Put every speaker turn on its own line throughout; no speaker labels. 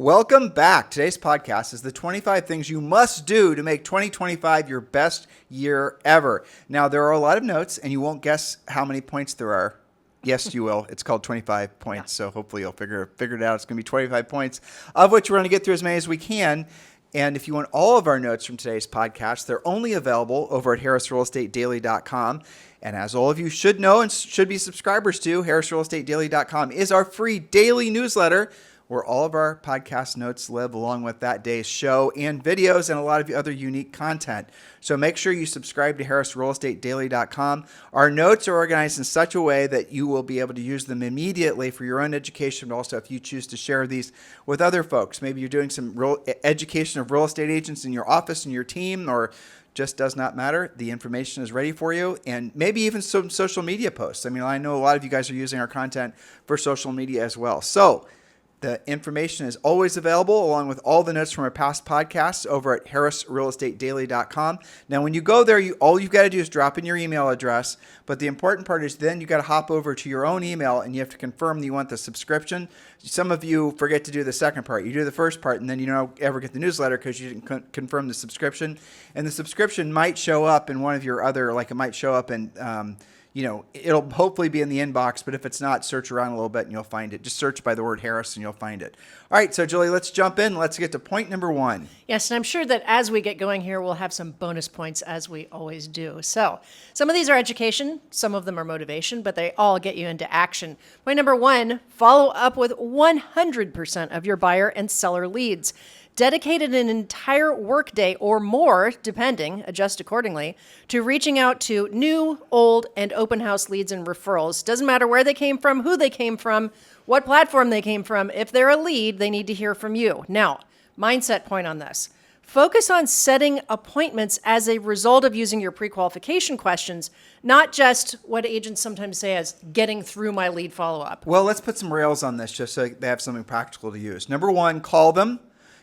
Welcome back. Today's podcast is the 25 things you must do to make 2025 your best year ever. Now, there are a lot of notes, and you won't guess how many points there are. Yes, you will. It's called 25 points, so hopefully you'll figure it out. It's going to be 25 points, of which we're going to get through as many as we can. And if you want all of our notes from today's podcast, they're only available over at harrisrealestatedaily.com. And as all of you should know and should be subscribers to, harrisrealestatedaily.com is our free daily newsletter where all of our podcast notes live, along with that day's show and videos and a lot of other unique content. So make sure you subscribe to harrisrealestatedaily.com. Our notes are organized in such a way that you will be able to use them immediately for your own education, but also if you choose to share these with other folks. Maybe you're doing some education of real estate agents in your office and your team, or just does not matter. The information is ready for you, and maybe even some social media posts. I mean, I know a lot of you guys are using our content for social media as well. So the information is always available, along with all the notes from our past podcasts, over at harrisrealestatedaily.com. Now, when you go there, all you've got to do is drop in your email address. But the important part is then you got to hop over to your own email, and you have to confirm that you want the subscription. Some of you forget to do the second part. You do the first part, and then you don't ever get the newsletter because you didn't confirm the subscription. And the subscription might show up in one of your other, like it might show up in it'll hopefully be in the inbox, but if it's not, search around a little bit and you'll find it. Just search by the word Harris and you'll find it. All right, so Julie, let's jump in. Let's get to point number 1.
Yes, and I'm sure that as we get going here, we'll have some bonus points as we always do. So some of these are education, some of them are motivation, but they all get you into action. Point number 1, follow up with 100% of your buyer and seller leads. Dedicated an entire workday or more, depending, adjust accordingly, to reaching out to new, old, and open house leads and referrals. Doesn't matter where they came from, who they came from, what platform they came from. If they're a lead, they need to hear from you. Now, mindset point on this. Focus on setting appointments as a result of using your pre-qualification questions, not just what agents sometimes say as getting through my lead follow-up.
Well, let's put some rails on this just so they have something practical to use. Number 1, call them.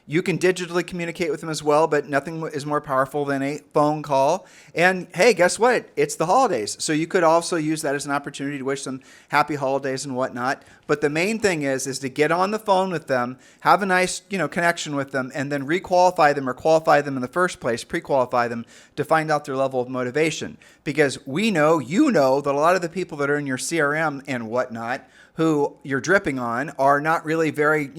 You can digitally communicate with them as well, but nothing is more powerful than a phone call. And hey, guess what? It's the holidays. So you could also use that as an opportunity to wish them happy holidays and whatnot. But the main thing is to get on the phone with them, have a nice, connection with them, and then requalify them or qualify them in the first place, pre-qualify them to find out their level of motivation. Because we know, that a lot of the people that are in your CRM and whatnot who you're dripping on are not really very,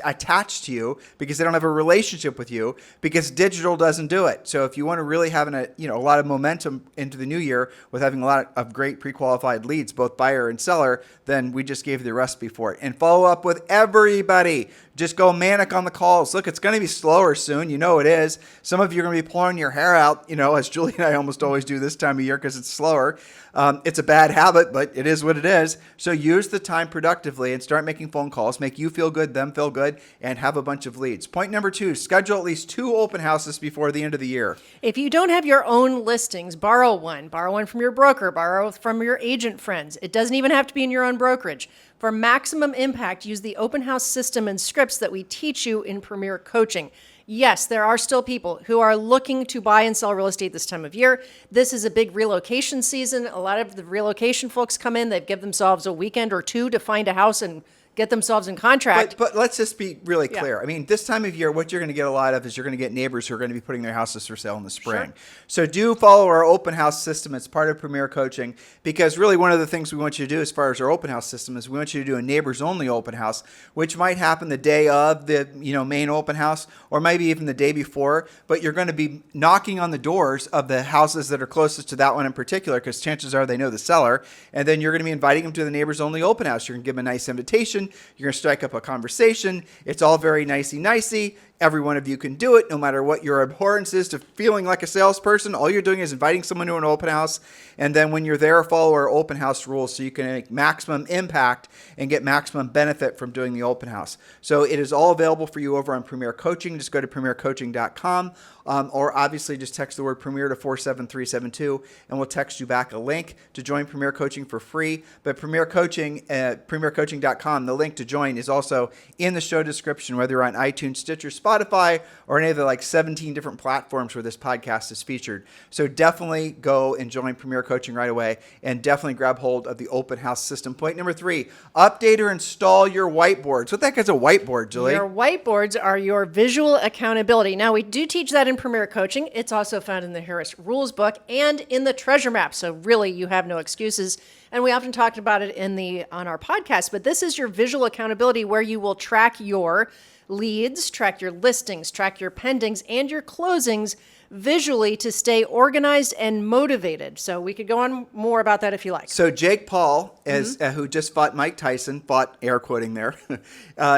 attached to you because they don't have a relationship with you, because digital doesn't do it. So if you want to really have a lot of momentum into the new year with having a lot of great pre-qualified leads, both buyer and seller, then we just gave you the recipe for it. And follow up with everybody. Just go manic on the calls. Look, it's going to be slower soon. You know it is. Some of you are going to be pulling your hair out, as Julie and I almost always do this time of year because it's slower. It's a bad habit, but it is what it is. So use the time productively and start making phone calls. Make you feel good, them feel good, and have a bunch of leads. Point number 2, schedule at least 2 open houses before the end of the year.
If you don't have your own listings, borrow one. Borrow one from your broker. Borrow from your agent friends. It doesn't even have to be in your own brokerage. For maximum impact, use the open house system and scripts that we teach you in Premier Coaching. Yes, there are still people who are looking to buy and sell real estate this time of year. This is a big relocation season. A lot of the relocation folks come in, they've given themselves a weekend or 2 to find a house and get themselves in contract.
But let's just be really clear. I mean, this time of year, what you're going to get a lot of is you're going to get neighbors who are going to be putting their houses for sale in the spring.
Sure.
So do follow our open house system. It's part of Premier Coaching, because really one of the things we want you to do as far as our open house system is we want you to do a neighbors only open house, which might happen the day of the main open house, or maybe even the day before. But you're going to be knocking on the doors of the houses that are closest to that one in particular, because chances are they know the seller. And then you're going to be inviting them to the neighbors only open house. You're going to give them a nice invitation. You're going to strike up a conversation. It's all very nicey. Every one of you can do it, no matter what your abhorrence is to feeling like a salesperson. All you're doing is inviting someone to an open house. And then when you're there, follow our open house rules so you can make maximum impact and get maximum benefit from doing the open house. So it is all available for you over on Premier Coaching. Just go to premiercoaching.com, or obviously just text the word Premier to 47372, and we'll text you back a link to join Premier Coaching for free. But Premier Coaching, premiercoaching.com, the link to join is also in the show description, whether you're on iTunes, Stitcher, Spotify, Spotify or any of the like 17 different platforms where this podcast is featured. So definitely go and join Premier Coaching right away, and definitely grab hold of the open house system. Point number 3, update or install your whiteboards. What the heck is a whiteboard, Julie?
Your whiteboards are your visual accountability. Now, we do teach that in Premier Coaching. It's also found in the Harris Rules book and in the Treasure Map. So really, you have no excuses. And we often talked about it on our podcast, but this is your visual accountability where you will track your leads, track your listings, track your pendings, and your closings visually to stay organized and motivated. So we could go on more about that if you like.
So Jake Paul, who just fought Mike Tyson, fought air quoting there,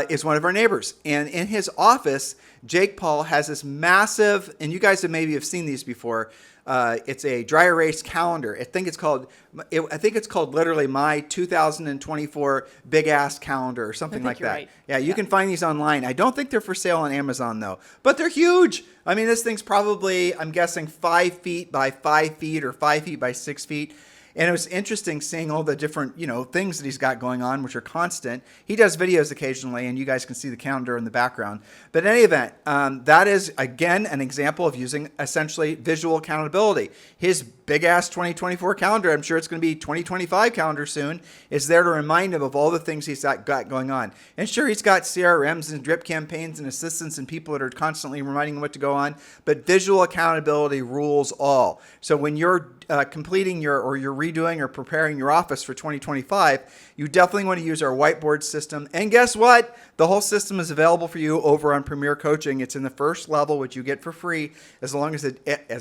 is one of our neighbors. And in his office, Jake Paul has this massive, and you guys have seen these before. It's a dry erase calendar. I think it's called literally my 2024 big ass calendar or something like that.
Right.
Yeah, you can find these online. I don't think they're for sale on Amazon though, but they're huge. I mean, this thing's probably, I'm guessing 5 feet by 5 feet or 5 feet by 6 feet. And it was interesting seeing all the different, things that he's got going on, which are constant. He does videos occasionally, and you guys can see the calendar in the background. But in any event, that is, again, an example of using essentially visual accountability. His big-ass 2024 calendar, I'm sure it's going to be 2025 calendar soon, is there to remind him of all the things he's got going on. And sure, he's got CRMs and drip campaigns and assistants and people that are constantly reminding him what to go on, but visual accountability rules all. So when you're completing you're redoing or preparing your office for 2025, you definitely want to use our whiteboard system. And guess what? The whole system is available for you over on Premier Coaching. It's in the first level, which you get for free, as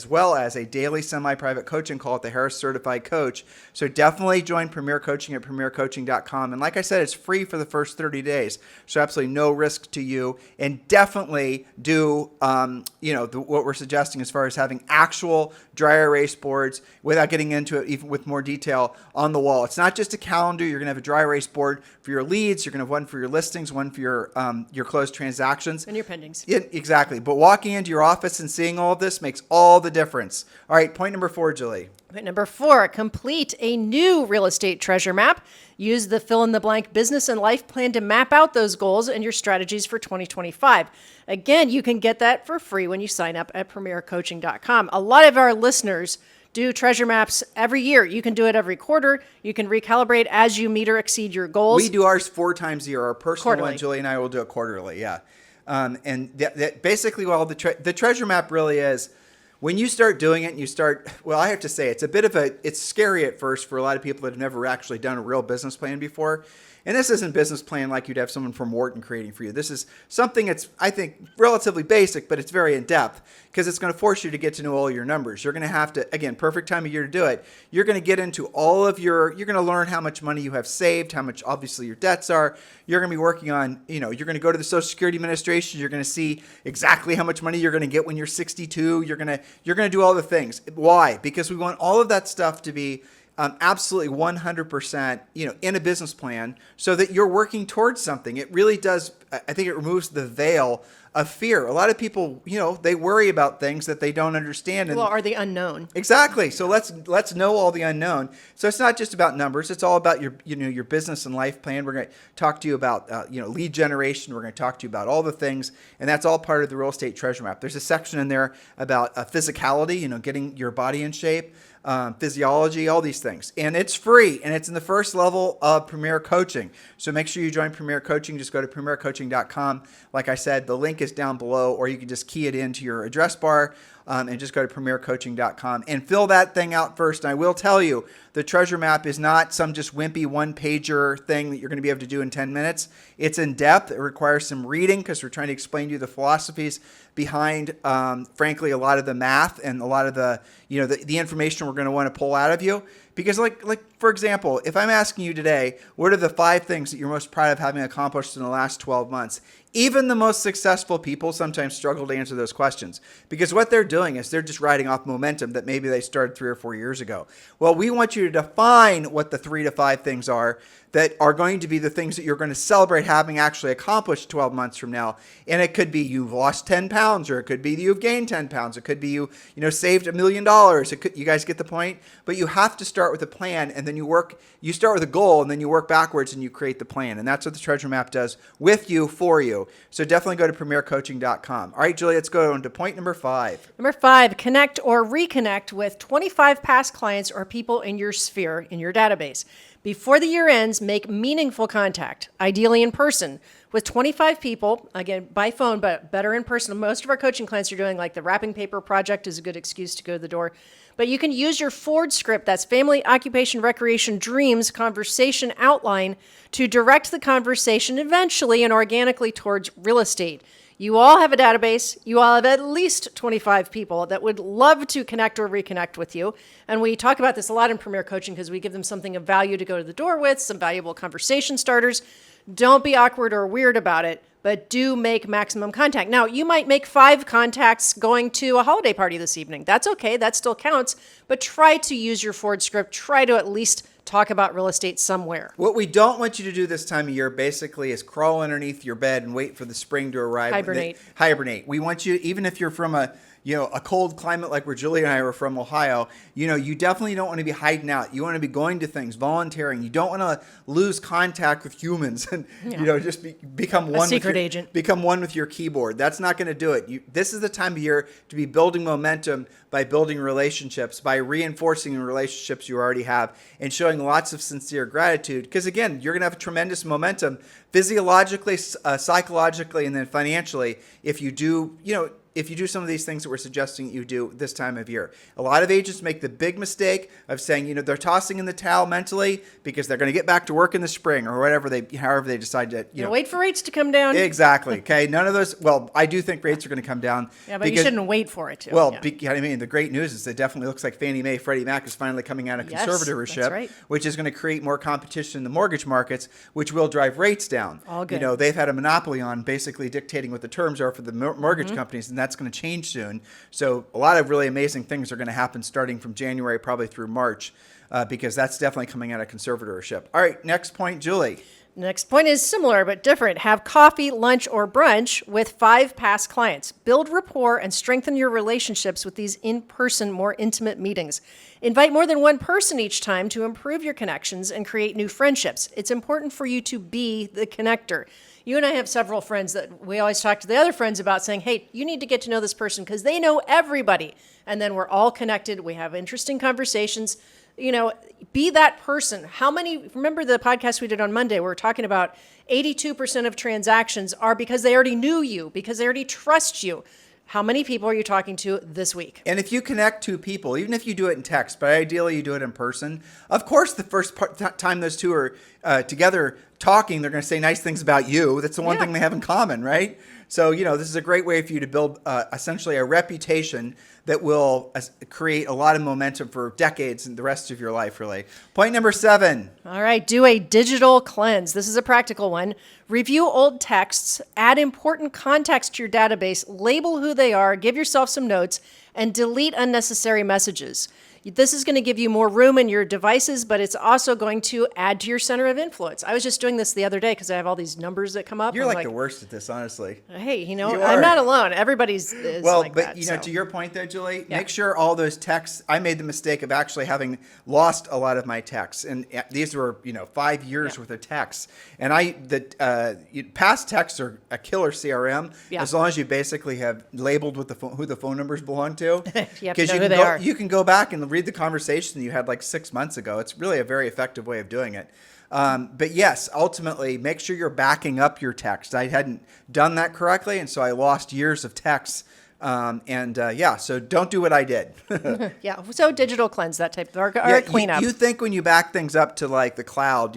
well as a daily semi-private coaching call at the Harris Certified Coach. So definitely join Premier Coaching at premiercoaching.com. And like I said, it's free for the first 30 days. So absolutely no risk to you. And definitely do, what we're suggesting as far as having actual dry erase boards without getting into it even with more detail on the wall. It's not just a calendar. You're going to have a dry erase board for your leads. You're going to have one for your listings, one for your closed transactions.
And your pendings.
Exactly. But walking into your office and seeing all of this makes all the difference. All right, point number 4, Julie.
Point number 4, complete a new real estate treasure map. Use the fill-in-the-blank business and life plan to map out those goals and your strategies for 2025. Again, you can get that for free when you sign up at premiercoaching.com. A lot of our listeners do treasure maps every year. You can do it every quarter. You can recalibrate as you meet or exceed your goals.
We do ours 4 times a year. Our personal
Quarterly.
one, Julie and I will do it quarterly, yeah. And that basically, the treasure map really is, when you start doing it and I have to say, it's scary at first for a lot of people that have never actually done a real business plan before. And this isn't business plan like you'd have someone from Wharton creating for you. This is something that's, I think, relatively basic, but it's very in-depth because it's going to force you to get to know all your numbers. You're going to have to, again, perfect time of year to do it. You're going to get into you're going to learn how much money you have saved, how much obviously your debts are. You're going to be working on, you're going to go to the Social Security Administration. You're going to see exactly how much money you're going to get when you're 62. You're going to do all the things. Why? Because we want all of that stuff to be absolutely 100%, in a business plan so that you're working towards something. It really does. I think it removes the veil of fear. A lot of people, they worry about things that they don't understand.
Or the unknown.
Exactly. So let's know all the unknown. So it's not just about numbers. It's all about your business and life plan. We're going to talk to you about, lead generation. We're going to talk to you about all the things. And that's all part of the real estate treasure map. There's a section in there about physicality, getting your body in shape. Physiology, all these things. And it's free, and it's in the first level of Premier Coaching. So make sure you join Premier Coaching. Just go to premiercoaching.com. Like I said, the link is down below, or you can just key it into your address bar and just go to premiercoaching.com and fill that thing out first. And I will tell you, the treasure map is not some just wimpy one-pager thing that you're going to be able to do in 10 minutes. It's in depth. It requires some reading because we're trying to explain to you the philosophies behind, frankly, a lot of the math and a lot of the, the information we're going to want to pull out of you. Because like for example, if I'm asking you today, what are the 5 things that you're most proud of having accomplished in the last 12 months? Even the most successful people sometimes struggle to answer those questions because what they're doing is they're just riding off momentum that maybe they started 3 or 4 years ago. Well, we want you to define what the 3 to 5 things are that are going to be the things that you're going to celebrate having actually accomplished 12 months from now. And it could be you've lost 10 pounds, or it could be you've gained 10 pounds. It could be you saved $1 million. You guys get the point? But you have to start start with a plan, and then you start with a goal, and then you work backwards and you create the plan. And that's what the treasure map does with you, for you. So definitely go to premiercoaching.com. All right, Julie, let's go on to point number 5.
Number 5, connect or reconnect with 25 past clients or people in your sphere, in your database. Before the year ends, make meaningful contact, ideally in person, with 25 people, again, by phone, but better in person. Most of our coaching clients are doing like the wrapping paper project is a good excuse to go to the door. But you can use your Ford script, that's family, occupation, recreation, dreams, conversation outline, to direct the conversation eventually and organically towards real estate. You all have a database. You all have at least 25 people that would love to connect or reconnect with you. And we talk about this a lot in Premier Coaching because we give them something of value to go to the door with, some valuable conversation starters. Don't be awkward or weird about it, but do make maximum contact. Now, you might make 5 contacts going to a holiday party this evening. That's okay. That still counts. But try to use your Ford script. Try to at least talk about real estate somewhere.
What we don't want you to do this time of year basically is crawl underneath your bed and wait for the spring to arrive. Hibernate. We want you, even if you're from a cold climate like where Julie and I were from, Ohio, you definitely don't want to be hiding out. You want to be going to things, volunteering. You don't want to lose contact with humans and, just become one
secret agent.
Become one with your keyboard. That's not going to do it. This is the time of year to be building momentum by building relationships, by reinforcing the relationships you already have, and showing lots of sincere gratitude. Because again, you're going to have tremendous momentum physiologically, psychologically, and then financially if you do, if you do some of these things that we're suggesting you do this time of year. A lot of agents make the big mistake of saying, they're tossing in the towel mentally because they're going to get back to work in the spring or however they decide to,
wait for rates to come down.
Exactly. Okay. None of those. Well, I do think rates are going to come down.
Yeah, but you shouldn't wait for it to.
Well, the great news is it definitely looks like Fannie Mae, Freddie Mac is finally coming out of conservatorship,
that's right.
which is going to create more competition in the mortgage markets, which will drive rates down.
All good.
They've had a monopoly on basically dictating what the terms are for the mortgage companies, and that's going to change soon. So a lot of really amazing things are going to happen starting from January, probably through March, because that's definitely coming out of conservatorship. All right, next point, Julie.
Next point is similar but different. Have coffee, lunch, or brunch with 5 past clients. Build rapport and strengthen your relationships with these in-person, more intimate meetings. Invite more than one person each time to improve your connections and create new friendships. It's important for you to be the connector. You and I have several friends that we always talk to the other friends about saying, hey, you need to get to know this person because they know everybody. And then we're all connected. We have interesting conversations. Be that person. Remember the podcast we did on Monday, where we're talking about 82% of transactions are because they already knew you, because they already trust you. How many people are you talking to this week?
And if you connect to people, even if you do it in text, but ideally you do it in person, of course, the first time those two are together talking, they're going to say nice things about you. That's the one thing they have in common, right? So, this is a great way for you to build essentially a reputation that will create a lot of momentum for decades and the rest of your life, really. Point number 7.
All right, do a digital cleanse. This is a practical one. Review old texts, add important context to your database, label who they are, give yourself some notes, and delete unnecessary messages. This is going to give you more room in your devices, but it's also going to add to your center of influence. I was just doing this the other day because I have all these numbers that come up.
You're like the worst at this, honestly.
Hey, I'm not alone. Everybody's is like that.
Well, to your point there, Julie, make sure all those texts, I made the mistake of actually having lost a lot of my texts. And these were, 5 years worth of texts. And past texts are a killer CRM as long as you basically have labeled who the phone numbers belong to.
You have to know who they are.
You can go back and read the conversation you had like 6 months ago. It's really a very effective way of doing it. But yes, ultimately, make sure you're backing up your text. I hadn't done that correctly, and so I lost years of texts. So don't do what I did.
So digital cleanse, that type of cleanup.
You think when you back things up to like the cloud,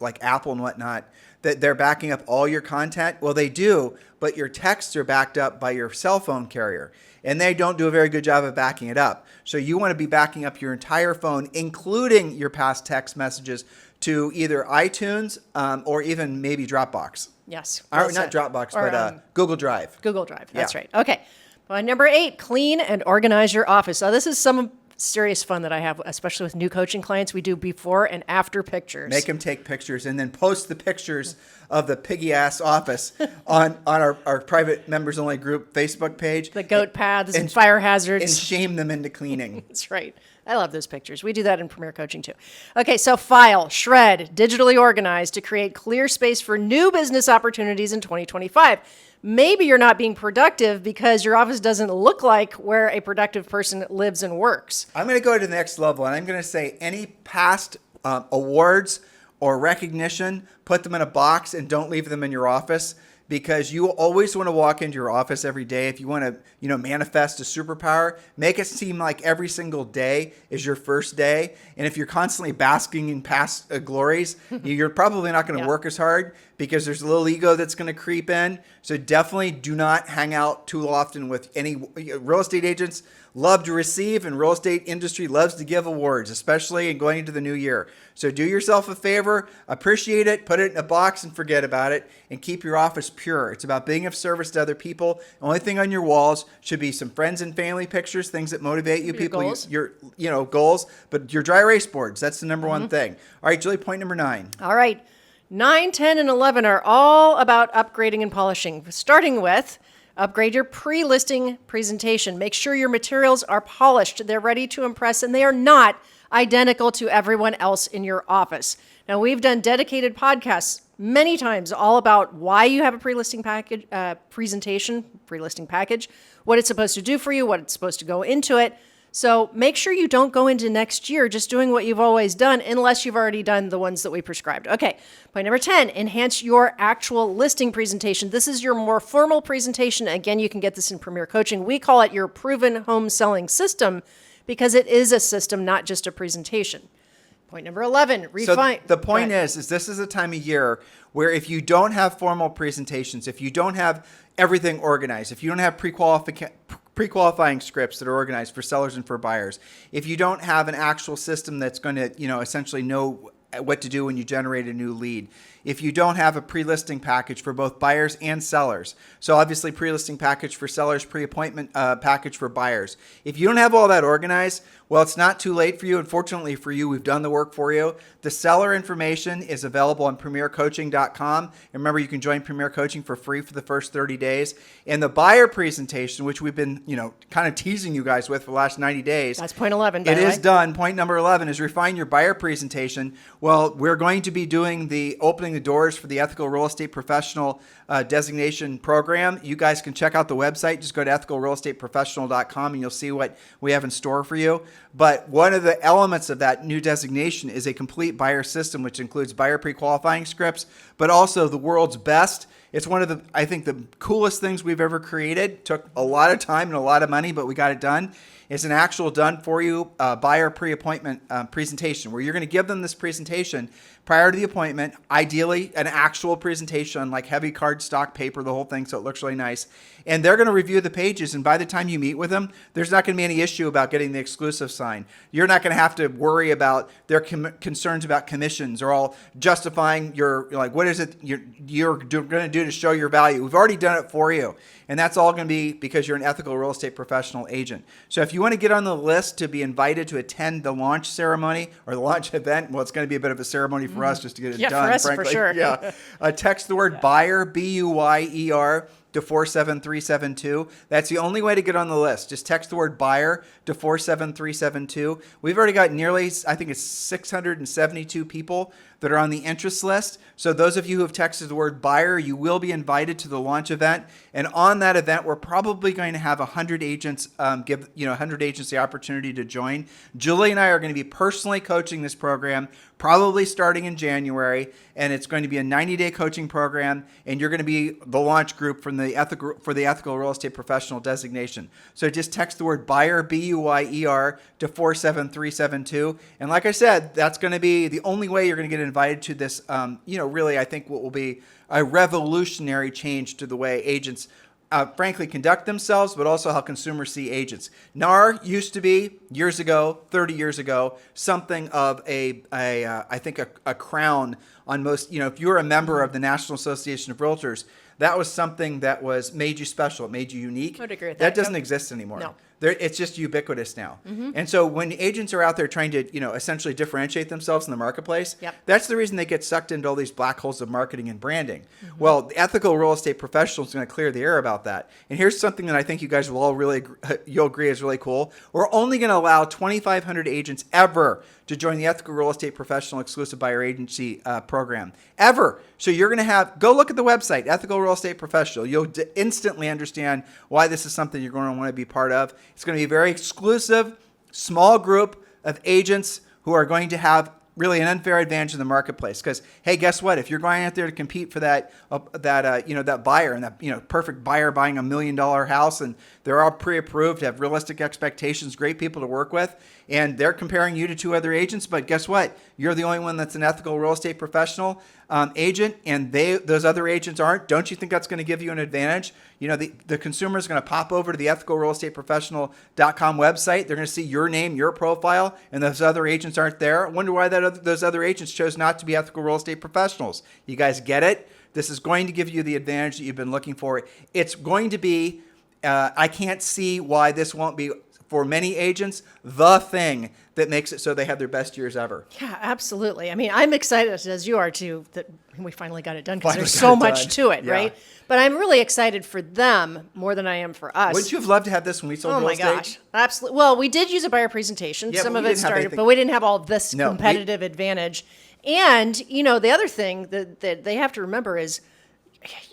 like Apple and whatnot, that they're backing up all your content? Well, they do, but your texts are backed up by your cell phone carrier, and they don't do a very good job of backing it up. So you want to be backing up your entire phone, including your past text messages, to either iTunes or even maybe Dropbox.
Yes.
Not Dropbox, but Google Drive.
Google Drive, that's right. Okay. Point number 8, clean and organize your office. Now, this is some serious fun that I have, especially with new coaching clients. We do before and after pictures.
Make them take pictures and then post the pictures of the piggy-ass office on our private members-only group Facebook page.
The goat paths and fire hazards.
And shame them into cleaning.
That's right. I love those pictures. We do that in Premier Coaching too. Okay, so file, shred, digitally organize to create clear space for new business opportunities in 2025. Maybe you're not being productive because your office doesn't look like where a productive person lives and works.
I'm going to go to the next level, and I'm going to say any past awards or recognition, put them in a box and don't leave them in your office, because you always want to walk into your office every day. If you want to, manifest a superpower, make it seem like every single day is your first day. And if you're constantly basking in past glories, you're probably not going to work as hard, because there's a little ego that's going to creep in. So definitely do not hang out too often with any real estate agents. Love to receive, and real estate industry loves to give awards, especially in going into the new year. So do yourself a favor, appreciate it, put it in a box and forget about it, and keep your office pure. It's about being of service to other people. The only thing on your walls should be some friends and family pictures, things that motivate you, people,
goals.
your goals, but your dry erase boards, that's the number one thing. All right, Julie, point number 9.
All right. 9, 10, and 11 are all about upgrading and polishing, starting with upgrade your pre-listing presentation. Make sure your materials are polished, they're ready to impress, and they are not identical to everyone else in your office. Now, we've done dedicated podcasts many times all about why you have a pre-listing package, pre-listing package, what it's supposed to do for you, what it's supposed to go into it. So make sure you don't go into next year just doing what you've always done, unless you've already done the ones that we prescribed. Okay, point number 10, enhance your actual listing presentation. This is your more formal presentation. Again, you can get this in Premier Coaching. We call it your proven home selling system, because it is a system, not just a presentation. Point number 11, refine.
So the point is this is a time of year where if you don't have formal presentations, if you don't have everything organized, if you don't have pre-qualifying scripts that are organized for sellers and for buyers, if you don't have an actual system that's going to, essentially know what to do when you generate a new lead, if you don't have a pre-listing package for both buyers and sellers, so obviously pre-listing package for sellers, pre-appointment package for buyers, if you don't have all that organized, well, it's not too late for you. Unfortunately for you, we've done the work for you. The seller information is available on premiercoaching.com. And remember, you can join Premier Coaching for free for the first 30 days. And the buyer presentation, which we've been, kind of teasing you guys with for the last 90 days.
That's point 11, by the way.
It is done. Point number 11 is refine your buyer presentation. Well, we're going to be doing the opening the doors for the Ethical Real Estate Professional designation program. You guys can check out the website. Just go to ethicalrealestateprofessional.com and you'll see what we have in store for you. But one of the elements of that new designation is a complete buyer system, which includes buyer pre-qualifying scripts, but also the world's best. It's one of the, I think, the coolest things we've ever created. Took a lot of time and a lot of money, but we got it done. It's an actual done for you buyer pre-appointment presentation, where you're going to give them this presentation prior to the appointment, ideally an actual presentation on like heavy cardstock paper, the whole thing, so it looks really nice. And they're going to review the pages, and by the time you meet with them, there's not going to be any issue about getting the exclusive sign. You're not going to have to worry about their concerns about commissions or all justifying your, what is it you're going to do to show your value. We've already done it for you. And that's all going to be because you're an ethical real estate professional agent. So if you want to get on the list to be invited to attend the launch ceremony or the launch event, well, it's going to be a bit of a ceremony for us just to get it done.
For us,
frankly.
for sure.
Yeah. Text the word buyer, B-U-Y-E-R, to 47372. That's the only way to get on the list. Just text the word buyer to 47372. We've already got nearly, I think it's 672 people that are on the interest list. So those of you who have texted the word buyer, you will be invited to the launch event. And on that event, we're probably going to have 100 agents give 100 agents the opportunity to join. Julie and I are going to be personally coaching this program, probably starting in January, and it's going to be a 90-day coaching program, and you're going to be the launch group for the ethical real estate professional designation. So just text the word buyer, B-U-Y-E-R, to 47372. And like I said, that's going to be the only way you're going to get invited to this, really, I think what will be a revolutionary change to the way agents frankly conduct themselves, but also how consumers see agents. NAR used to be, years ago, 30 years ago, something of I think a crown on most, if you were a member of the National Association of Realtors, that was something that was made you special. It made you unique.
I would agree with
That
that.
doesn't
Yep.
exist anymore.
No.
It's just ubiquitous now. And so when agents are out there trying to, essentially differentiate themselves in the marketplace,
Yep.
that's the reason they get sucked into all these black holes of marketing and branding. Well, the ethical real estate professional is going to clear the air about that. And here's something that I think you guys will all you'll agree is really cool. We're only going to allow 2,500 agents ever to join the Ethical Real Estate Professional Exclusive Buyer Agency program. Ever. So you're going to go look at the website, Ethical Real Estate Professional. You'll instantly understand why this is something you're going to want to be part of. It's going to be a very exclusive, small group of agents who are going to have really an unfair advantage in the marketplace. Because, hey, guess what? If you're going out there to compete for that buyer and that perfect buyer buying $1 million house, and they're all pre-approved, have realistic expectations, great people to work with, and they're comparing you to 2 other agents, but guess what? You're the only one that's an ethical real estate professional agent, and those other agents aren't. Don't you think that's going to give you an advantage? The consumer is going to pop over to the ethicalrealestateprofessional.com website. They're going to see your name, your profile, and those other agents aren't there. I wonder why those other agents chose not to be ethical real estate professionals. You guys get it? This is going to give you the advantage that you've been looking for. It's going to be, I can't see why this won't be, for many agents, the thing that makes it so they have their best years ever.
Yeah, absolutely. I mean, I'm excited, as you are too, that we finally got it done because
Finally
there's
got
so
it
much
done.
to it,
Yeah.
right? But I'm really excited for them more than I am for us.
Wouldn't you have loved to have this when we sold
Oh
real
my
estate?
gosh, absolutely. Well, we did use a buyer presentation.
Yeah,
Some
but
of
we
it
didn't have
started,
anything-
but we didn't have all this
No,
competitive advantage. And the other thing that they have to remember is,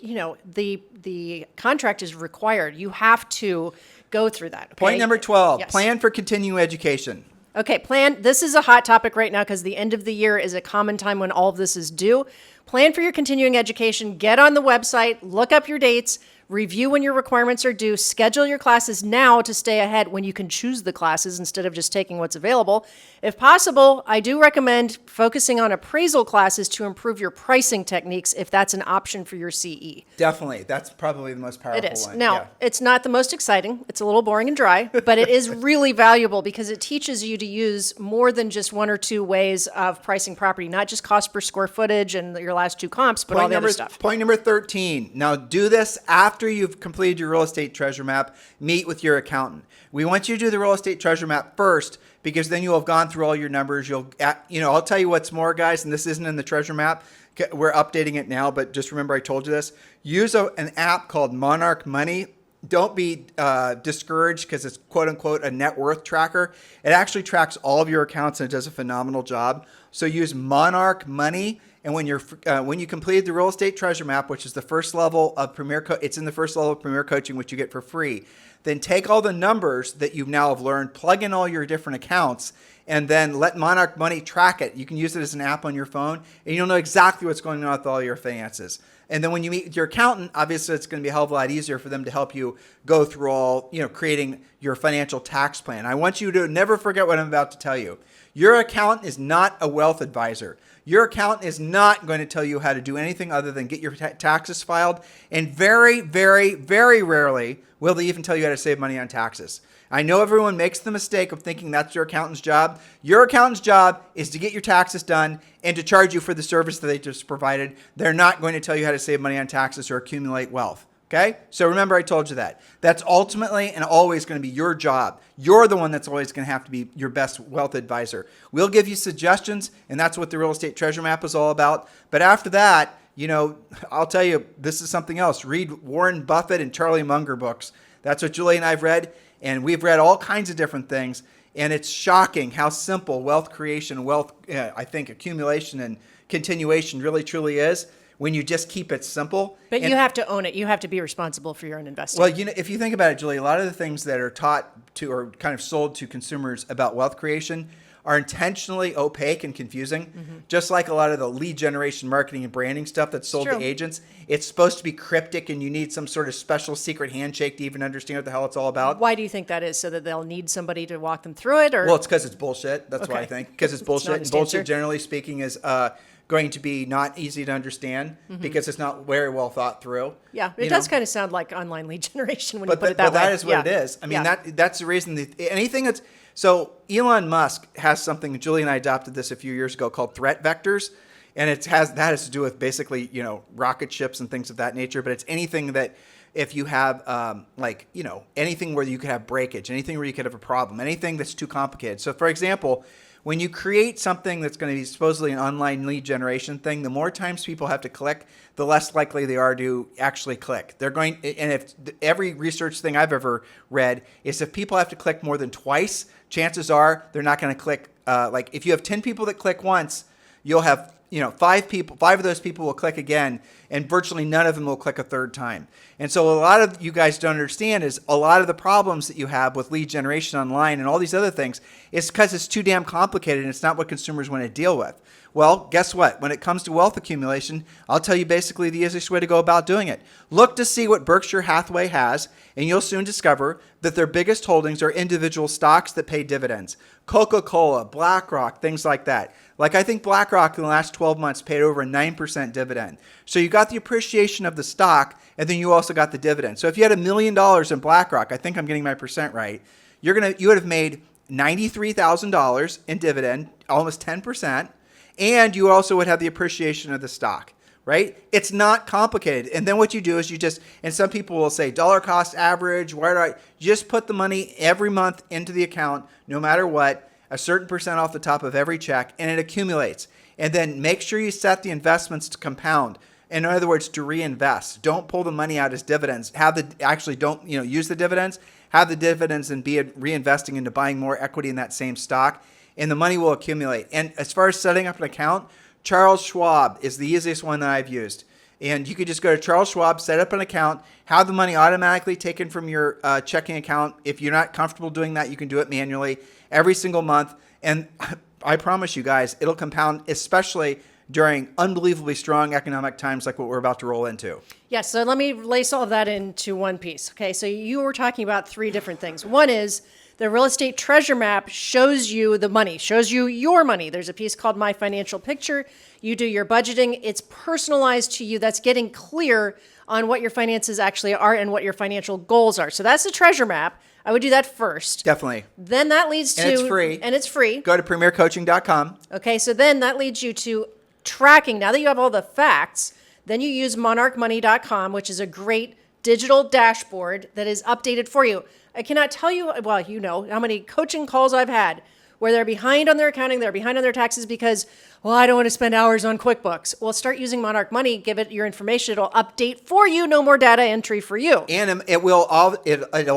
the contract is required. You have to go through that. Okay?
Point number 12,
Yes.
plan for continuing education.
Okay, plan. This is a hot topic right now because the end of the year is a common time when all of this is due. Plan for your continuing education. Get on the website, look up your dates, review when your requirements are due, schedule your classes now to stay ahead when you can choose the classes instead of just taking what's available. If possible, I do recommend focusing on appraisal classes to improve your pricing techniques if that's an option for your CE.
Definitely. That's probably the most powerful
It is.
one.
Now,
Yeah.
it's not the most exciting. It's a little boring and dry, but it is really valuable because it teaches you to use more than just 1 or 2 ways of pricing property, not just cost per square footage and your last 2 comps, but all the other stuff.
Point number 13. Now do this after you've completed your real estate treasure map. Meet with your accountant. We want you to do the real estate treasure map first because then you'll have gone through all your numbers. I'll tell you what's more, guys, and this isn't in the treasure map. We're updating it now, but just remember I told you this. Use an app called Monarch Money. Don't be discouraged because it's quote unquote a net worth tracker. It actually tracks all of your accounts and it does a phenomenal job. So use Monarch Money. And when you completed the real estate treasure map, which is the first level of it's in the first level of Premier Coaching, which you get for free. Then take all the numbers that you now have learned, plug in all your different accounts, and then let Monarch Money track it. You can use it as an app on your phone, and you'll know exactly what's going on with all your finances. And then when you meet with your accountant, obviously it's going to be a hell of a lot easier for them to help you go through all, creating your financial tax plan. I want you to never forget what I'm about to tell you. Your accountant is not a wealth advisor. Your accountant is not going to tell you how to do anything other than get your taxes filed. And very, very, very rarely will they even tell you how to save money on taxes. I know everyone makes the mistake of thinking that's your accountant's job. Your accountant's job is to get your taxes done and to charge you for the service that they just provided. They're not going to tell you how to save money on taxes or accumulate wealth. Okay? So remember I told you that. That's ultimately and always going to be your job. You're the one that's always going to have to be your best wealth advisor. We'll give you suggestions, and that's what the Real Estate Treasure Map is all about. But after that, I'll tell you, this is something else. Read Warren Buffett and Charlie Munger books. That's what Julie and I have read, and we've read all kinds of different things. And it's shocking how simple wealth creation, I think accumulation and continuation really truly is when you just keep it simple.
But you have to own it. You have to be responsible for your own investing.
Well, if you think about it, Julie, a lot of the things that are taught to or kind of sold to consumers about wealth creation are intentionally opaque and confusing. Mm-hmm. Just like a lot of the lead generation marketing and branding stuff that's sold to agents. It's supposed to be cryptic and you need some sort of special secret handshake to even understand what the hell it's all about.
Why do you think that is? So that they'll need somebody to walk them through it? Or
Well, it's because it's bullshit. That's why I think. Because it's bullshit. And bullshit, generally speaking, is going to be not easy to understand because it's not very well thought through.
Yeah, it does kind of sound like online lead generation when you put it that way.
But that is what it is. I mean, that's the reason that anything that's... So Elon Musk has something, Julie and I adopted this a few years ago, called threat vectors. And that has to do with basically, rocket ships and things of that nature. But it's anything that if you have anything where you could have breakage, anything where you could have a problem, anything that's too complicated. So for example, when you create something that's going to be supposedly an online lead generation thing, the more times people have to click, the less likely they are to actually click. And if every research thing I've ever read is if people have to click more than twice, chances are they're not going to click. If you have 10 people that click once, you'll have 5 of those people will click again, and virtually none of them will click a third time. And so a lot of you guys don't understand is a lot of the problems that you have with lead generation online and all these other things is because it's too damn complicated and it's not what consumers want to deal with. Well, guess what? When it comes to wealth accumulation, I'll tell you basically the easiest way to go about doing it. Look to see what Berkshire Hathaway has, and you'll soon discover that their biggest holdings are individual stocks that pay dividends. Coca-Cola, BlackRock, things like that. Like I think BlackRock in the last 12 months paid over a 9% dividend. So you got the appreciation of the stock, and then you also got the dividend. So if you had $1 million in BlackRock, I think I'm getting my percent right, you would have made $93,000 in dividend, almost 10%. And you also would have the appreciation of the stock, right? It's not complicated. And then what you do is and some people will say dollar cost average, just put the money every month into the account, no matter what, a certain percent off the top of every check, and it accumulates. And then make sure you set the investments to compound. In other words, to reinvest. Don't pull the money out as dividends. Don't use the dividends. Have the dividends and be reinvesting into buying more equity in that same stock. And the money will accumulate. And as far as setting up an account, Charles Schwab is the easiest one that I've used. And you could just go to Charles Schwab, set up an account, have the money automatically taken from your checking account. If you're not comfortable doing that, you can do it manually every single month. And I promise you guys, it'll compound, especially during unbelievably strong economic times like what we're about to roll into.
Yes, so let me lace all of that into one piece. Okay, so you were talking about 3 different things. One is the real estate treasure map shows you the money, shows you your money. There's a piece called My Financial Picture. You do your budgeting. It's personalized to you. That's getting clear on what your finances actually are and what your financial goals are. So that's the treasure map. I would do that first.
Definitely.
Then that leads to...
And it's free.
And it's free.
Go to premiercoaching.com.
Okay, so then that leads you to tracking. Now that you have all the facts, then you use monarchmoney.com, which is a great digital dashboard that is updated for you. I cannot tell you, well, you know, how many coaching calls I've had where they're behind on their accounting, they're behind on their taxes because, well, I don't want to spend hours on QuickBooks. Well, start using Monarch Money, give it your information, it'll update for you, no more data entry for you.
And it'll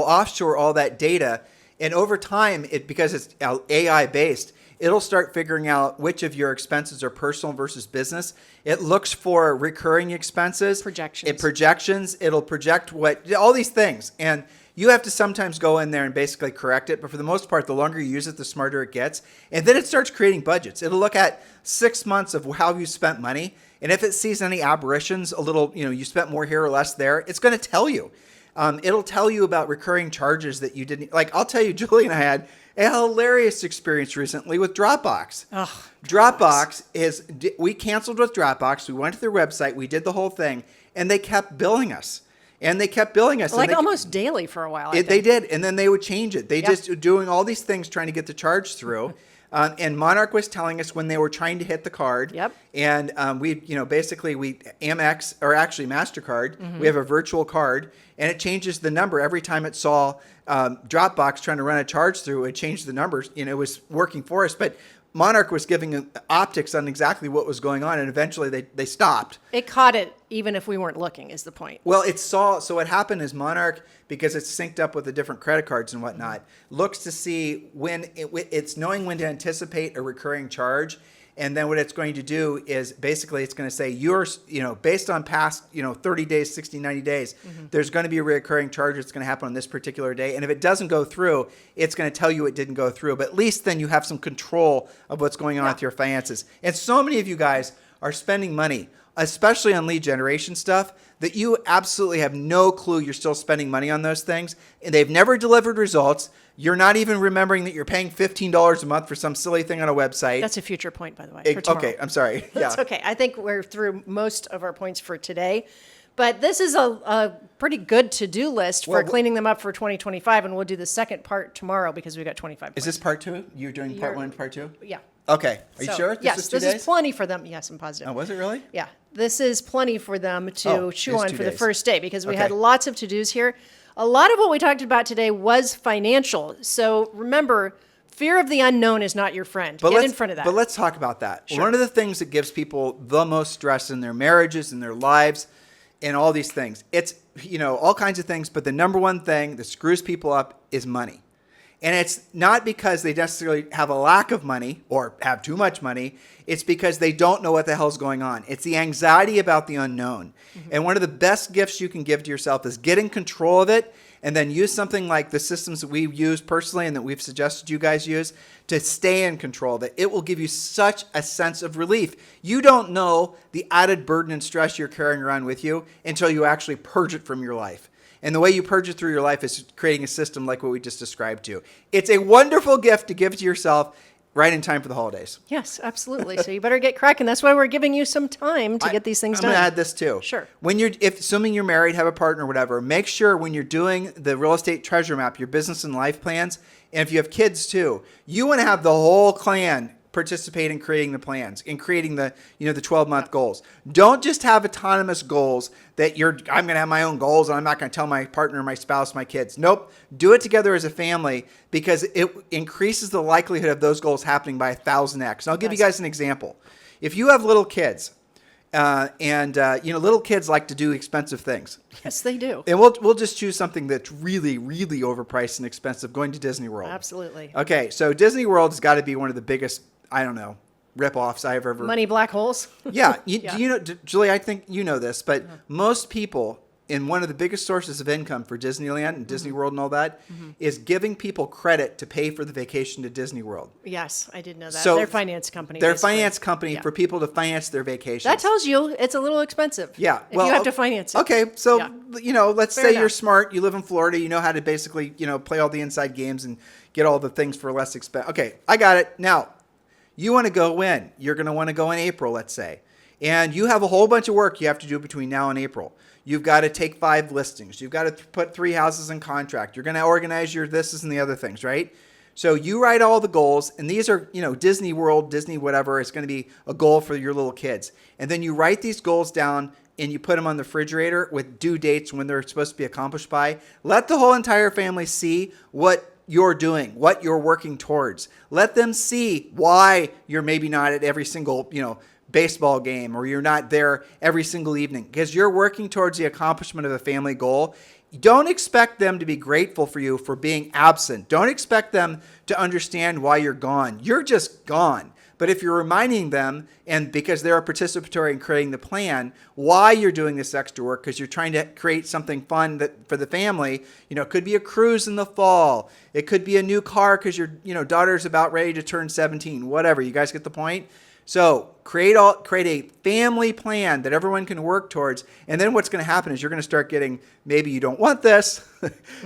offshore all that data, and over time, because it's AI based, it'll start figuring out which of your expenses are personal versus business. It looks for recurring expenses. Projections. It'll project all these things. And you have to sometimes go in there and basically correct it. But for the most part, the longer you use it, the smarter it gets. And then it starts creating budgets. It'll look at 6 months of how you spent money. And if it sees any aberrations, a little, you spent more here or less there, it's going to tell you. It'll tell you about recurring charges that you didn't, like I'll tell you, Julie and I had a hilarious experience recently with Dropbox.
Oh,
Dropbox we canceled with Dropbox. We went to their website, we did the whole thing, and they kept billing us.
Almost daily for a while.
They did, and then they would change it. They just doing all these things trying to get the charge through. And Monarch was telling us when they were trying to hit the card.
Yep.
And we Amex, or actually MasterCard, we have a virtual card, and it changes the number every time it saw Dropbox trying to run a charge through. It changed the numbers. It was working for us, but Monarch was giving optics on exactly what was going on, and eventually they stopped.
It caught it even if we weren't looking, is the point.
Well, so what happened is Monarch, because it's synced up with the different credit cards and whatnot, looks to see when it's knowing when to anticipate a recurring charge. And then what it's going to do is basically it's going to say based on past, 30 days, 60, 90 days, there's going to be a recurring charge that's going to happen on this particular day. And if it doesn't go through, it's going to tell you it didn't go through. But at least then you have some control of what's going on with your finances. And so many of you guys are spending money, especially on lead generation stuff, that you absolutely have no clue you're still spending money on those things. And they've never delivered results. You're not even remembering that you're paying $15 a month for some silly thing on a website.
That's a future point, by the way, for tomorrow.
Okay, I'm sorry.
That's okay. I think we're through most of our points for today. But this is a pretty good to-do list for cleaning them up for 2025, and we'll do the second part tomorrow because we've got 25 points.
Is this part 2? You're doing part 1 and part 2?
Yeah.
Okay. Are you sure?
Yes,
was 2
this
days?
is plenty for them. Yes, I'm positive.
Oh, was it really?
Yeah, this is plenty for them to
Oh,
chew
it's
on
2
for the
days.
first day because we
Okay.
had lots of to-dos here. A lot of what we talked about today was financial. So remember, fear of the unknown is not your friend. Get in front of that.
But let's talk about that.
Sure.
One of the things that gives people the most stress in their marriages and their lives and all these things, it's, all kinds of things, but the number one thing that screws people up is money. And it's not because they necessarily have a lack of money or have too much money. It's because they don't know what the hell's going on. It's the anxiety about the unknown. Mm-hmm. And one of the best gifts you can give to yourself is get in control of it and then use something like the systems that we've used personally and that we've suggested you guys use to stay in control of it. It will give you such a sense of relief. You don't know the added burden and stress you're carrying around with you until you actually purge it from your life. And the way you purge it through your life is creating a system like what we just described to you. It's a wonderful gift to give to yourself right in time for the holidays.
Yes, absolutely. So you better get cracking. That's why we're giving you some time to get these things done.
I'm going to add this too.
Sure.
If assuming you're married, have a partner, whatever, make sure when you're doing the real estate treasure map, your business and life plans, and if you have kids too, you want to have the whole clan participate in creating the plans, in creating the 12-month goals. Don't just have autonomous goals that I'm going to have my own goals and I'm not going to tell my partner, my spouse, my kids. Nope. Do it together as a family because it increases the likelihood of those goals happening by 1,000x. And I'll give you guys an example. If you have little kids, little kids like to do expensive things.
Yes, they do.
And we'll just choose something that's really, really overpriced and expensive, going to Disney World.
Absolutely.
Okay, so Disney World has got to be one of the biggest, rip-offs I've ever...
Money black holes?
Yeah. Do you know, Julie, I think you know this, but most people, in one of the biggest sources of income for Disneyland and Disney World and all that, is giving people credit to pay for the vacation to Disney World.
Yes, I did know that.
So
their finance company.
Their
basically.
finance company for people to finance their vacations.
That tells you it's a little expensive.
Yeah.
If you have to finance it.
Okay. So, let's say
enough.
you're smart. You live in Florida. You know how to basically, play all the inside games and get all the things for less expense. Okay. I got it. Now, you want to go when? You're going to want to go in April, let's say. And you have a whole bunch of work you have to do between now and April. You've got to take 5 listings. You've got to put 3 houses in contract. You're going to organize your this and the other things, right? So you write all the goals, and these are, Disney World, Disney whatever. It's going to be a goal for your little kids. And then you write these goals down, and you put them on the refrigerator with due dates when they're supposed to be accomplished by. Let the whole entire family see what you're doing, what you're working towards. Let them see why you're maybe not at every single, baseball game or you're not there every single evening because you're working towards the accomplishment of a family goal. Don't expect them to be grateful for you for being absent. Don't expect them to understand why you're gone. You're just gone. But if you're reminding them, and because they're participatory in creating the plan, why you're doing this extra work, because you're trying to create something fun that for the family, it could be a cruise in the fall. It could be a new car because your daughter's about ready to turn 17, whatever. You guys get the point? So create a family plan that everyone can work towards. And then what's going to happen is you're going to start getting, maybe you don't want this,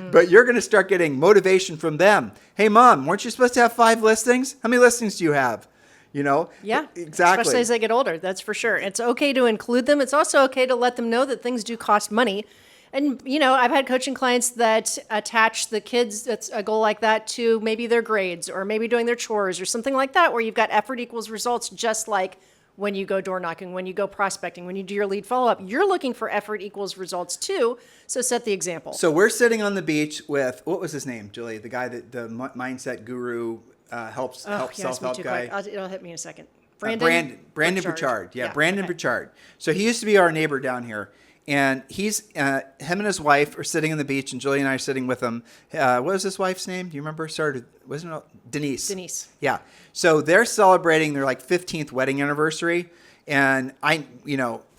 but you're going to start getting motivation from them. Hey, Mom, weren't you supposed to have 5 listings? How many listings do you have?
Yeah,
exactly.
Especially as they get older, that's for sure. It's okay to include them. It's also okay to let them know that things do cost money. And, I've had coaching clients that attach the kids, that's a goal like that, to maybe their grades or maybe doing their chores or something like that, where you've got effort equals results, just like when you go door knocking, when you go prospecting, when you do your lead follow-up. You're looking for effort equals results too, so set the example.
So we're sitting on the beach with, what was his name, Julie? The guy that the mindset guru helps self-help guy.
It'll hit me in a second.
Brandon Burchard. Yeah, Brandon
okay.
Burchard. So he used to be our neighbor down here. And he's him and his wife are sitting on the beach, and Julie and I are sitting with him. What was his wife's name? Do you remember? Wasn't it Denise?
Denise.
Yeah. So they're celebrating their 15th wedding anniversary, and I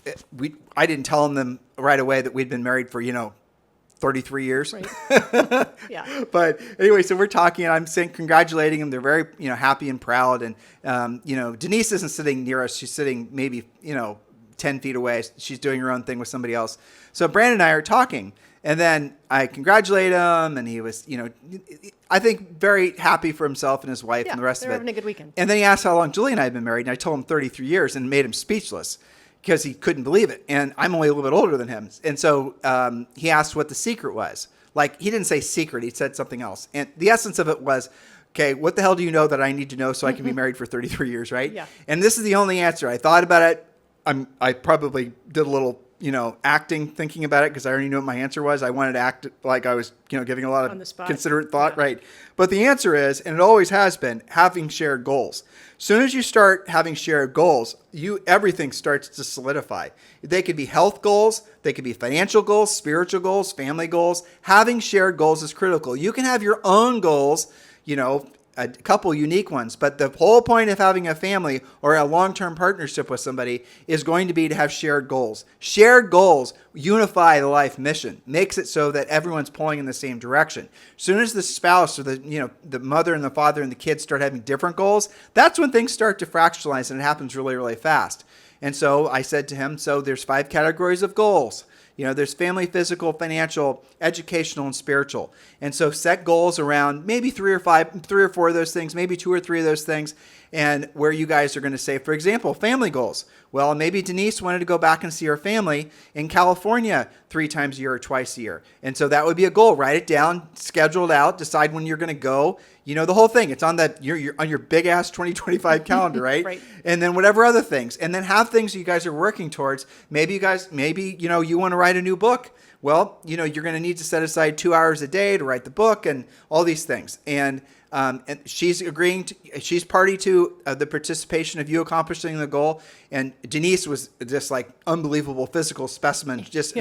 didn't tell them right away that we'd been married for 33 years.
Right. Yeah.
But anyway, so we're talking, and I'm saying congratulating them. They're very happy and proud, and Denise isn't sitting near us. She's sitting maybe 10 feet away. She's doing her own thing with somebody else. So Brandon and I are talking, and then I congratulate him, and he was, I think very happy for himself and his wife and the rest of it.
They're having a good weekend.
And then he asked how long Julie and I had been married, and I told him 33 years, and it made him speechless because he couldn't believe it. And I'm only a little bit older than him. And so he asked what the secret was. He didn't say secret. He said something else. And the essence of it was, okay, what the hell do you know that I need to know so I can be married for 33 years, right?
Yeah.
And this is the only answer. I thought about it. I probably did a little, acting, thinking about it because I already knew what my answer was. I wanted to act like I was, giving a lot
On the
of
spot.
considerate thought,
Yeah.
right? But the answer is, and it always has been, having shared goals. Soon as you start having shared goals, everything starts to solidify. They could be health goals, they could be financial goals, spiritual goals, family goals. Having shared goals is critical. You can have your own goals, a couple unique ones, but the whole point of having a family or a long-term partnership with somebody is going to be to have shared goals. Shared goals unify the life mission, makes it so that everyone's pulling in the same direction. As soon as the spouse or the mother and the father and the kids start having different goals, that's when things start to fractionalize, and it happens really, really fast. And so I said to him, so there's 5 categories of goals. There's family, physical, financial, educational, and spiritual. And so set goals around maybe 3 or 4 of those things, maybe 2 or 3 of those things, and where you guys are going to say, for example, family goals. Well, maybe Denise wanted to go back and see her family in California 3 times a year or twice a year. And so that would be a goal. Write it down, schedule it out, decide when you're going to go. The whole thing. It's on you're on your big ass 2025 calendar, right?
Right.
And then whatever other things. And then have things you guys are working towards. Maybe you want to write a new book. Well, you're going to need to set aside 2 hours a day to write the book and all these things. And she's she's party to the participation of you accomplishing the goal. And Denise was just like unbelievable physical specimen. Just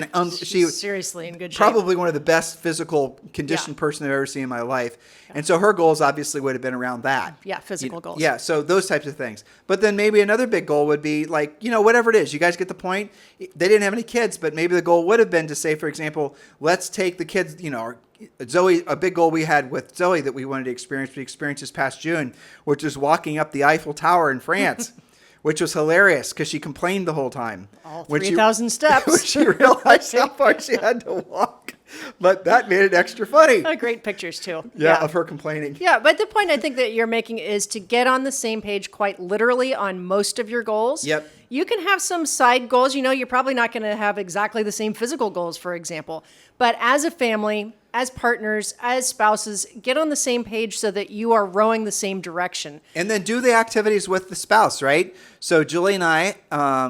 She's seriously in good shape.
Probably one of the best physical conditioned person I've ever seen in my life. And so her goals obviously would have been around that.
Yeah, physical goals.
Yeah, so those types of things. But then maybe another big goal would be like, whatever it is. You guys get the point? They didn't have any kids, but maybe the goal would have been to say, for example, let's take the kids, Zoe, a big goal we had with Zoe that we wanted to experience, we experienced this past June, which was walking up the Eiffel Tower in France. Which was hilarious because she complained the whole time.
All 3,000
When
steps.
she realized how far she had to walk. But that made it extra funny.
Great pictures, too.
Yeah, of her complaining.
Yeah, but the point I think that you're making is to get on the same page quite literally on most of your goals.
Yep.
You can have some side goals. You're probably not going to have exactly the same physical goals, for example. But as a family, as partners, as spouses, get on the same page so that you are rowing the same direction.
And then do the activities with the spouse, right? So Julie and I,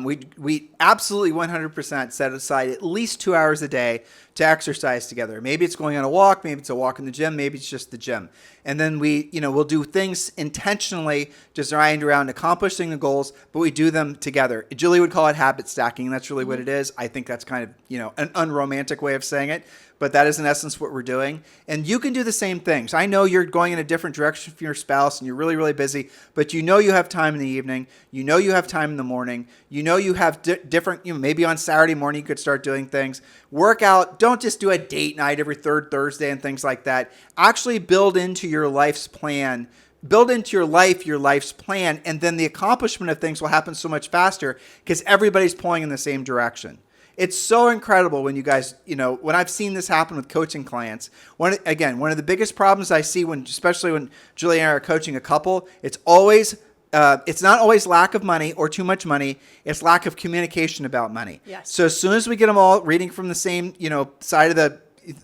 we absolutely 100% set aside at least 2 hours a day to exercise together. Maybe it's going on a walk, maybe it's a walk in the gym, maybe it's just the gym. And then we'll do things intentionally designed around accomplishing the goals, but we do them together. Julie would call it habit stacking, and that's really what it is. I think that's kind of, an unromantic way of saying it, but that is in essence what we're doing. And you can do the same things. I know you're going in a different direction from your spouse and you're really, really busy, but you have time in the evening. You have time in the morning. You have different, maybe on Saturday morning you could start doing things. Work out. Don't just do a date night every third Thursday and things like that. Actually build into your life's plan. Build into your life's plan, and then the accomplishment of things will happen so much faster because everybody's pulling in the same direction. It's so incredible when you guys, when I've seen this happen with coaching clients. One of the biggest problems I see especially when Julie and I are coaching a couple, it's not always lack of money or too much money. It's lack of communication about money.
Yes.
So as soon as we get them all reading from the same, side of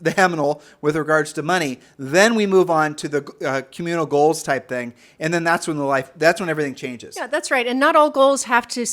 the hymnal with regards to money, then we move on to the communal goals type thing, and then that's when everything changes.
Yeah, that's right. And not all goals have to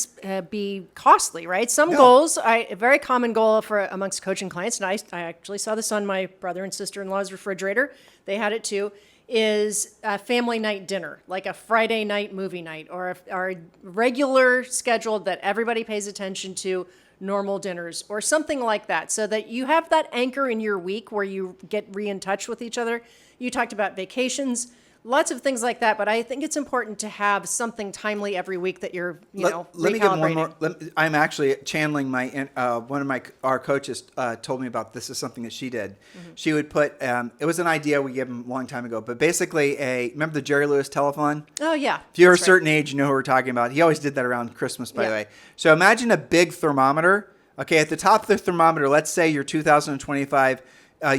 be costly, right? Some goals, a very common goal amongst coaching clients, and I actually saw this on my brother and sister-in-law's refrigerator. They had it too. Is a family night dinner, like a Friday night movie night, or a regular scheduled that everybody pays attention to, normal dinners or something like that, so that you have that anchor in your week where you get in touch with each other. You talked about vacations, lots of things like that, but I think it's important to have something timely every week that you're,
Let me get one more.
recalibrating.
I'm actually channeling one of our coaches told me about this. Is something that she did. Mm-hmm. She would put. It was an idea we gave him a long time ago, but basically remember the Jerry Lewis telethon?
Oh yeah.
If you're a
That's
certain age, you know who we're talking about. He always did that around Christmas, by the way. So imagine a big thermometer. Okay, at the top of the thermometer, let's say your 2025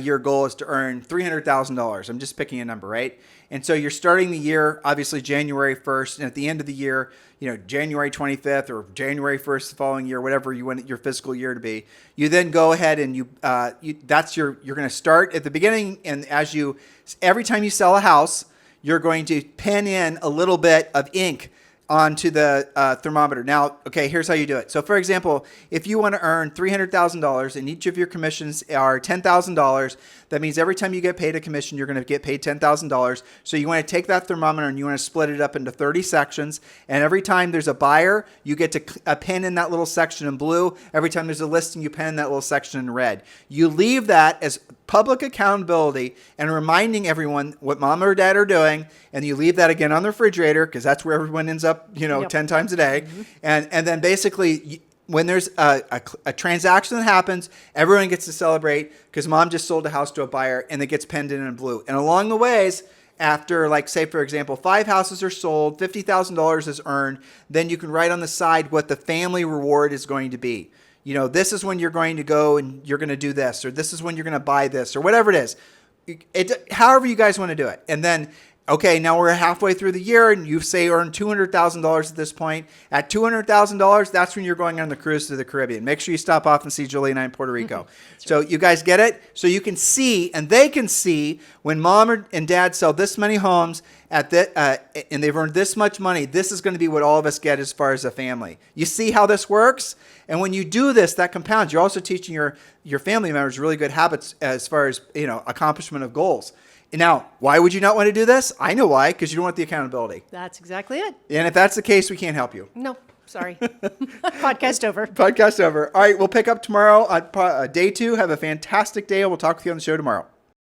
year goal is to earn $300,000. I'm just picking a number, right? And so you're starting the year, obviously January 1st, and at the end of the year, January 25th or January 1st the following year, whatever you want your fiscal year to be. You then go ahead and you're going to start at the beginning, and every time you sell a house, you're going to pen in a little bit of ink onto the thermometer. Now, okay, here's how you do it. So, for example, if you want to earn $300,000 and each of your commissions are $10,000, that means every time you get paid a commission, you're going to get paid $10,000. So you want to take that thermometer and you want to split it up into 30 sections. And every time there's a buyer, you get to pen in that little section in blue. Every time there's a listing, you pen in that little section in red. You leave that as public accountability and reminding everyone what mom or dad are doing. And you leave that again on the refrigerator because that's where everyone ends up, 10 times a day. Mm-hmm. And then basically, when there's a transaction that happens, everyone gets to celebrate because mom just sold a house to a buyer and it gets penned in blue. And along the ways, after, like, say, for example, 5 houses are sold, $50,000 is earned, then you can write on the side what the family reward is going to be. This is when you're going to go and you're going to do this, or this is when you're going to buy this, or whatever it is. However you guys want to do it. And then, okay, now we're halfway through the year and you say earned $200,000 at this point. At $200,000, that's when you're going on the cruise to the Caribbean. Make sure you stop off and see Julie and I in Puerto Rico. So you guys get it? So you can see, and they can see when mom and dad sell this many homes and they've earned this much money, this is going to be what all of us get as far as a family. You see how this works? And when you do this, that compounds. You're also teaching your family members really good habits as far as, accomplishment of goals. Now, why would you not want to do this? I know why, because you don't want the accountability.
That's exactly it.
And if that's the case, we can't help you.
No, sorry. Podcast over.
Podcast over. All right, we'll pick up tomorrow on day 2. Have a fantastic day. We'll talk with you on the show tomorrow.